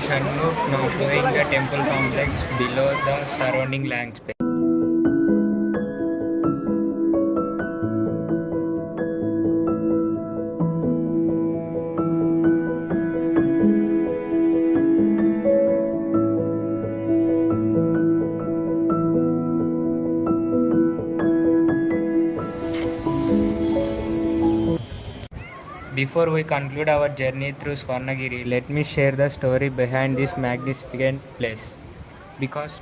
Shanmugh, now showing the temple complex below the surrounding landscape. Before we conclude our journey through Swarnagiri, let me share the story behind this magnificent place. Because,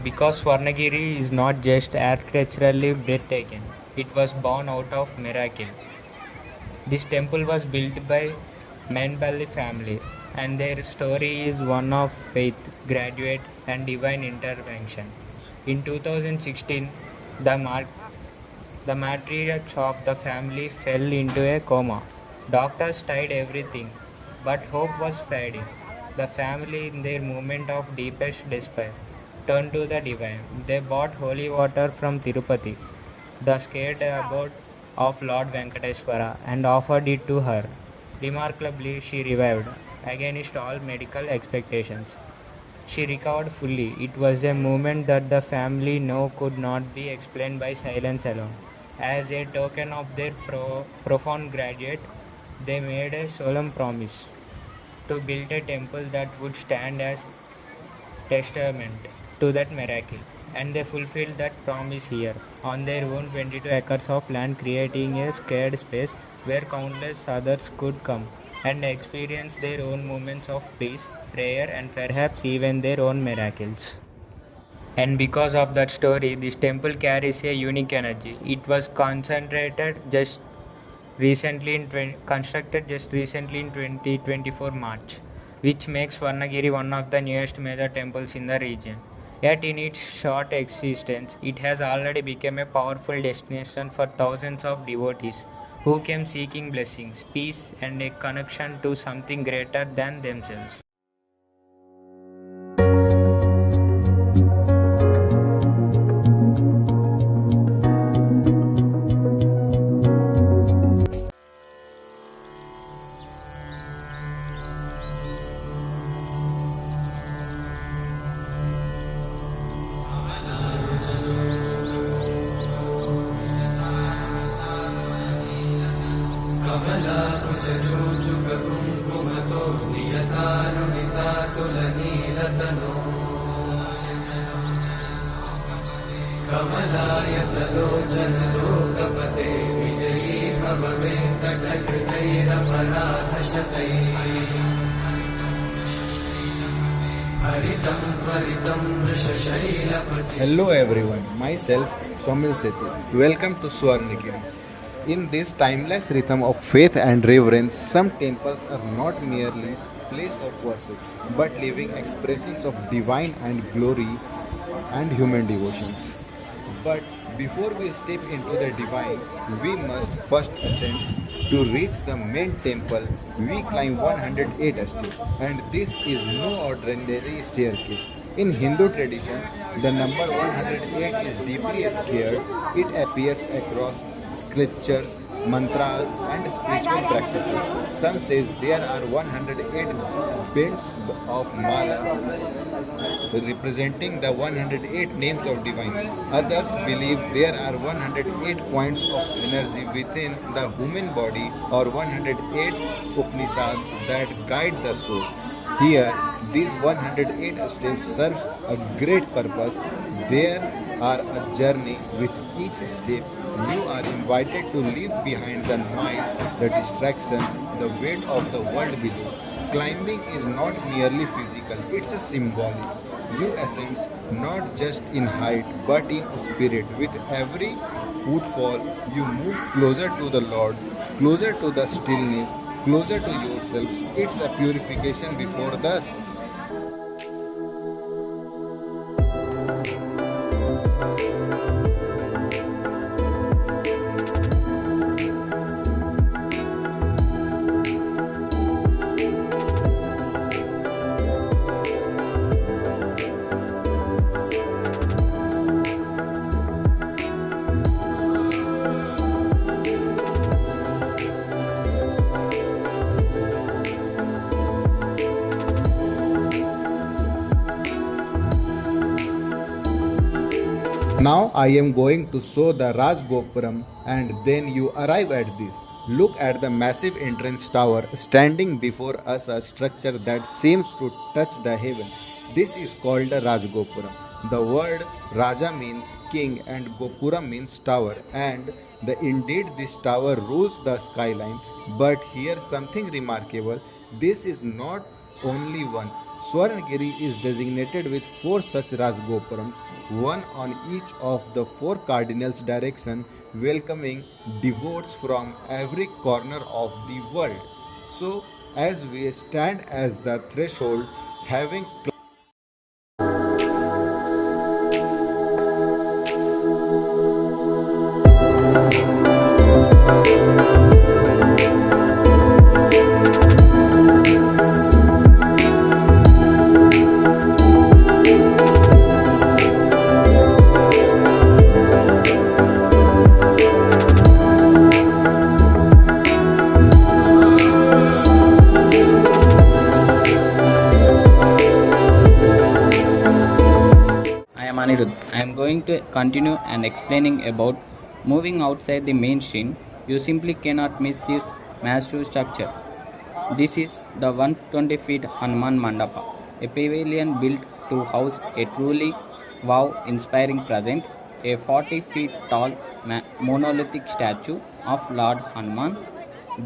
because Swarnagiri is not just architecturally breathtaking, it was born out of miracle. This temple was built by Manballi family, and their story is one of faith, graduate, and divine intervention. In 2016, the the matriarch of the family fell into a coma. Doctors tried everything, but hope was fading. The family, in their moment of deepest despair, turned to the divine. They bought holy water from Tirupati, the scared abode of Lord Venkateswara, and offered it to her. Remarkably, she revived, against all medical expectations. She recovered fully. It was a moment that the family knew could not be explained by silence alone. As a token of their profound gratitude, they made a solemn promise to build a temple that would stand as testament to that miracle. And they fulfilled that promise here, on their own 22 acres of land, creating a scared space where countless others could come and experience their own moments of peace, prayer, and perhaps even their own miracles. And because of that story, this temple carries a unique energy. It was constructed just recently in 2024 March, which makes Swarnagiri one of the newest major temples in the region. Yet in its short existence, it has already become a powerful destination for thousands of devotees who came seeking blessings, peace, and a connection to something greater than themselves. कमलाकुचूचुककुङ्कुमतो नियतानुनितातुलनीलतनो कमलायतलोचनलोकपते विजयी भव वेङ्कटकृतैरपराधशतैः हरितं त्वरितं वृषशैलपति. Hello everyone, myself Somil Sethi. Welcome to Swarnagiri. In this timeless rhythm of faith and reverence, some temples are not merely place of worship, but living expressions of divine and glory and human devotions. But before we step into the divine, we must first ascend. To reach the main temple, we climb 108 steps, and this is no ordinary staircase. In Hindu tradition, the number 108 is deeply scared. It appears across scriptures, mantras, and spiritual practices. Some says there are 108 bends of mala representing the 108 names of divine. Others believe there are 108 points of energy within the human body or 108 Upanishads that guide the soul. Here, these 108 steps serves a great purpose. There are a journey with each step. You are invited to leave behind the noise, the distraction, the weight of the world below. Climbing is not merely physical, it's a symbolic. You ascend not just in height but in spirit. With every footfall, you move closer to the Lord, closer to the stillness, closer to yourselves. It's a purification before the Now I am going to show the Raj Gopuram and then you arrive at this. Look at the massive entrance tower standing before us, a structure that seems to touch the heaven. This is called the Raj Gopuram. The word Raja means king and Gopuram means tower, and indeed this tower rules the skyline. But here's something remarkable. This is not only one. Swarnagiri is designated with four such Rajgopurams, one on each of the four cardinals' direction, welcoming devotees from every corner of the world. So, as we stand as the threshold, having I am Anirudh. I am going to continue and explaining about moving outside the mainstream. You simply cannot miss this massive structure. This is the 120 feet Hanuman Mandapa, a pavilion built to house a truly wow-inspiring present, a 40 feet tall monolithic statue of Lord Hanuman.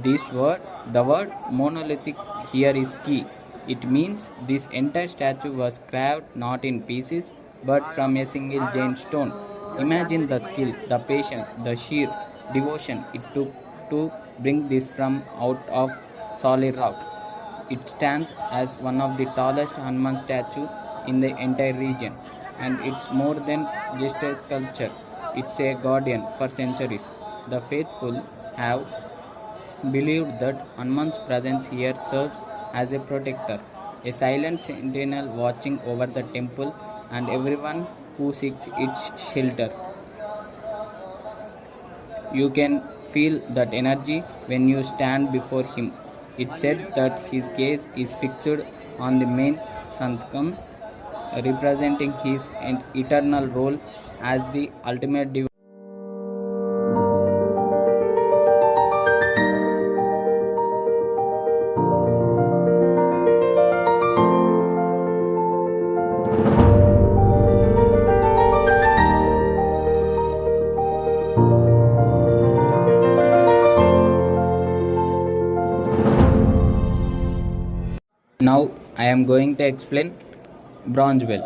The word monolithic here is key. It means this entire statue was carved not in pieces but from a single giant stone. Imagine the skill, the patience, the sheer devotion it took to bring this from out of solid rock. It stands as one of the tallest Hanuman statues in the entire region, and it's more than just a sculpture. It's a guardian for centuries. The faithful have believed that Hanuman's presence here serves as a protector, a silent sentinel watching over the temple and everyone who seeks its shelter. You can feel that energy when you stand before him. It's said that his gaze is fixed on the main Santkam, representing his eternal role as the ultimate divine. Now I am going to explain bronze bell.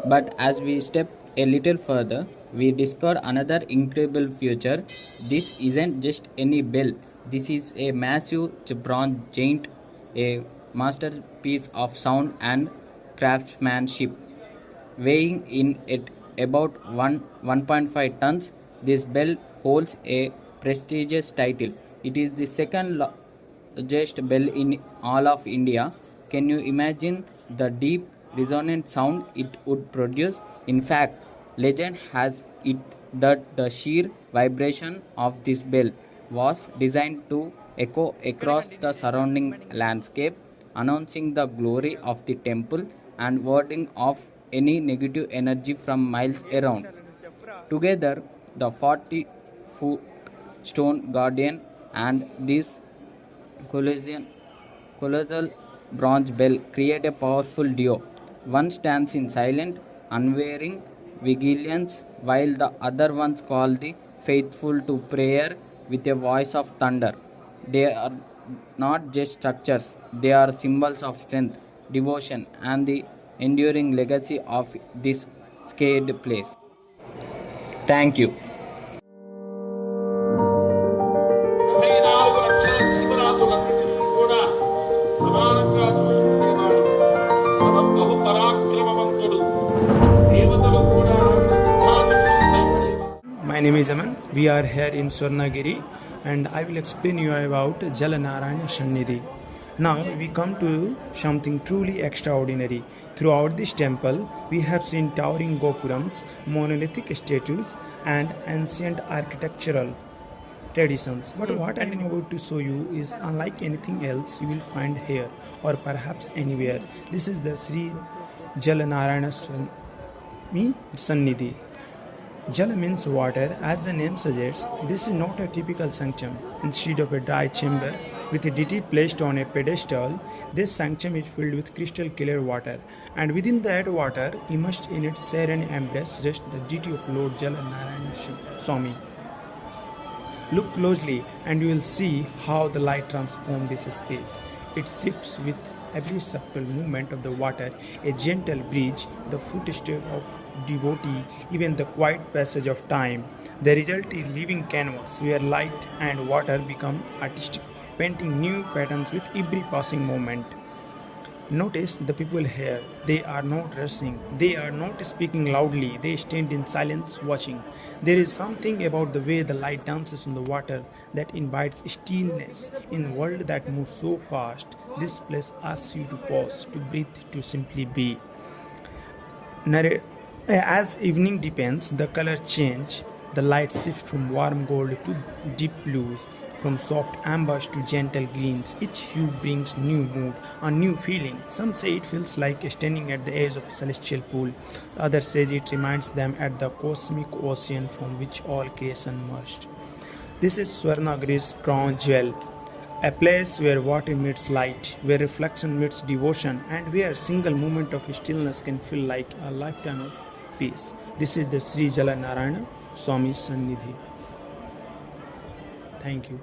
But as we step a little further, we discover another incredible feature. This isn't just any bell. This is a massive bronze giant, a masterpiece of sound and craftsmanship. Weighing in at about 1.5 tons, this bell holds a prestigious title. It is the second largest bell in all of India. Can you imagine the deep resonant sound it would produce? In fact, legend has it that the sheer vibration of this bell was designed to echo across the surrounding landscape, announcing the glory of the temple and warding off any negative energy from miles around. Together, the 40-foot stone guardian and this colossal, colossal bronze bell create a powerful duo. One stands in silent, unwavering vigilance, while the other ones call the faithful to prayer with a voice of thunder. They are not just structures, they are symbols of strength, devotion, and the enduring legacy of this scared place. Thank you. 34 లక్షల జీవరాశులన్నిటినీ కూడా సమానంగా చూసుకునేవాడు బహు పరాక్రమవంతుడు దేవతలు కూడా యుద్ధాన్ని చూసి భయపడేవారు. My name is Aman. We are here in Swarnagiri and I will explain you about Jalanarayana Sannidhi. Now we come to something truly extraordinary. Throughout this temple, we have seen towering gopurams, monolithic statues, and ancient architectural traditions. But what I am about to show you is unlike anything else you will find here or perhaps anywhere. This is the Sri Jalanarayana Swami Sannidhi. Jala means water. As the name suggests, this is not a typical sanctum. Instead of a dry chamber with a deity placed on a pedestal, this sanctum is filled with crystal clear water. And within that water, immersed in its serene embrace, rests the deity of Lord Jala Narayana Swami. Look closely and you will see how the light transforms this space. It shifts with every subtle movement of the water, a gentle breeze, the footstep of devotee, even the quiet passage of time. The result is living canvas where light and water become artistic, painting new patterns with every passing moment. Notice the people here. They are not rushing. They are not speaking loudly. They stand in silence watching. There is something about the way the light dances on the water that invites stillness. In a world that moves so fast, this place asks you to pause, to breathe, to simply be. As evening deepens, the colors change. The light shifts from warm gold to deep blues, from soft ambers to gentle greens. Each hue brings new mood, a new feeling. Some say it feels like standing at the edge of a celestial pool. Others say it reminds them at the cosmic ocean from which all creation merged. This is Swarnagiri's crown jewel, a place where water meets light, where reflection meets devotion, and where a single moment of stillness can feel like a lifetime of peace. This is the Sri Jala Narayana Swami Sannidhi. Thank you.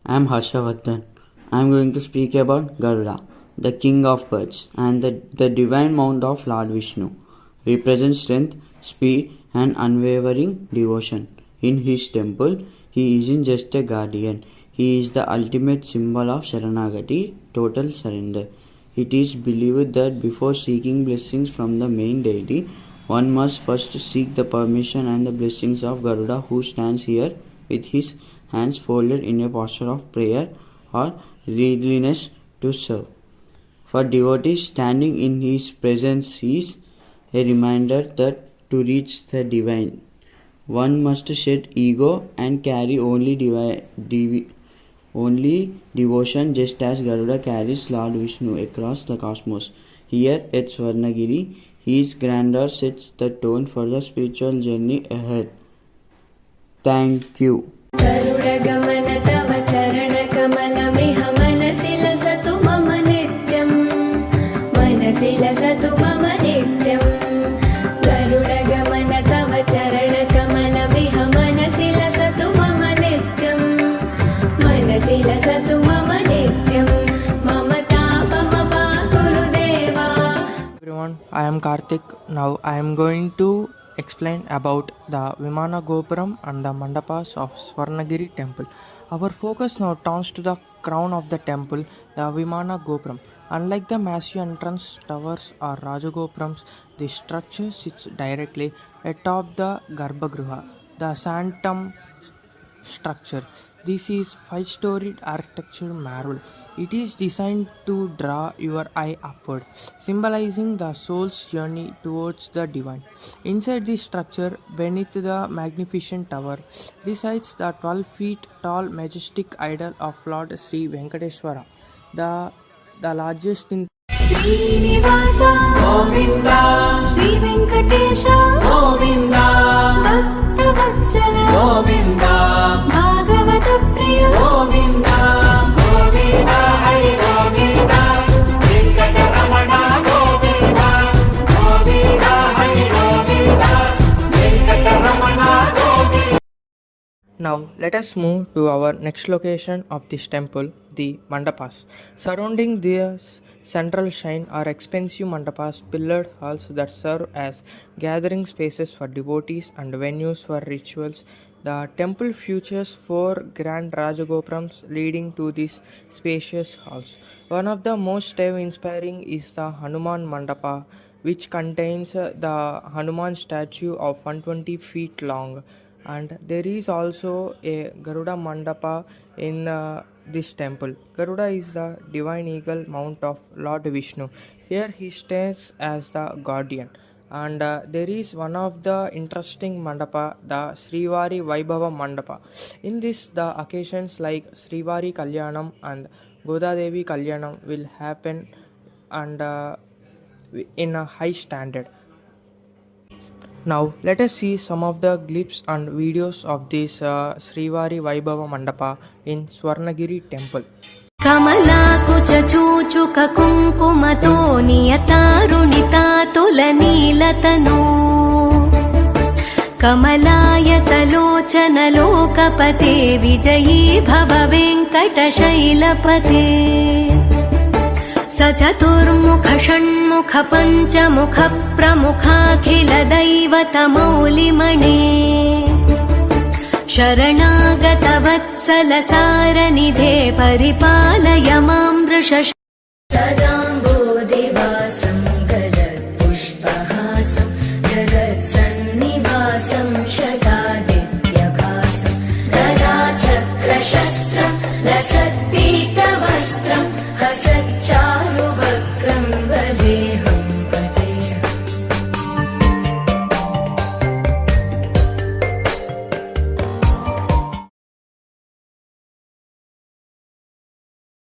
I am Harshavardhan. I am going to speak about Garuda, the king of birds, and the divine mount of Lord Vishnu. Represents strength, speed, and unwavering devotion. In his temple, he isn't just a guardian, he is the ultimate symbol of Sharanagati, total surrender. It is believed that before seeking blessings from the main deity, one must first seek the permission and the blessings of Garuda, who stands here with his hands folded in a posture of prayer or readiness to serve. For devotees, standing in his presence is a reminder that to reach the divine, one must shed ego and carry only devotion, just as Garuda carries Lord Vishnu across the cosmos. Here at Swarnagiri, his grandeur sets the tone for the spiritual journey ahead. Thank you. गरुडगमन तव चरणकमलमिह मनसि लसतु मम नित्यम् मनसि लसतु मम नित्यम् गरुडगमन तव चरणकमलमिह मनसि लसतु मम नित्यम् मनसि लसतु मम नित्यम् मम तापमपाकुरु देवा. Everyone, I am Karthik. Now I am going to explain about the Vimana Gopuram and the Mandapas of Swarnagiri temple. Our focus now turns to the crown of the temple, the Vimana Gopuram. Unlike the massive entrance towers or Rajagopurams, this structure sits directly atop the Garbhagriha, the sanctum structure. This is 5-storied architecture marvel. It is designed to draw your eye upward, symbolizing the soul's journey towards the divine. Inside this structure, beneath the magnificent tower, resides the 12 feet tall majestic idol of Lord Sri Venkateswara, the largest in Srinivas Govind Shri Venkatesh Govind भक्तवत्सल गोविन्द भागवत प्रिय Govind Govind Hari Govind Venkataramana Govind Govind Hari Govind Venkataramana Govind. Now, let us move to our next location of this temple, the mandapas. Surrounding this central shrine are expensive mandapas, pillared halls that serve as gathering spaces for devotees and venues for rituals. The temple features 4 grand Rajagopurams leading to these spacious halls. One of the most inspiring is the Hanuman Mandapa, which contains the Hanuman statue of 120 feet long and there is also a Garuda Mandapa in this temple. Garuda is the divine eagle mount of Lord Vishnu. Here he stands as the guardian. And there is one of the interesting mandapa, the Srivari Vaibhava Mandapa. In this, the occasions like Srivari Kalyanam and Godadevi Kalyanam will happen and in a high standard. Now let us see some of the clips and videos of this Srivari Vaibhava Mandapa in Swarnagiri temple. कमलाकुचूचुक कुङ्कुमतो नियतारुणितातुलनीलतनो कमलायतलोचनलोकपते विजयी भव वेङ्कटशैलपते स चतुर्मुख षण्मुख पञ्चमुख प्रमुखाखिल दैवतमौलिमणे शरणागत वत्सल सारनिधे परिपालय मां वृषश सदा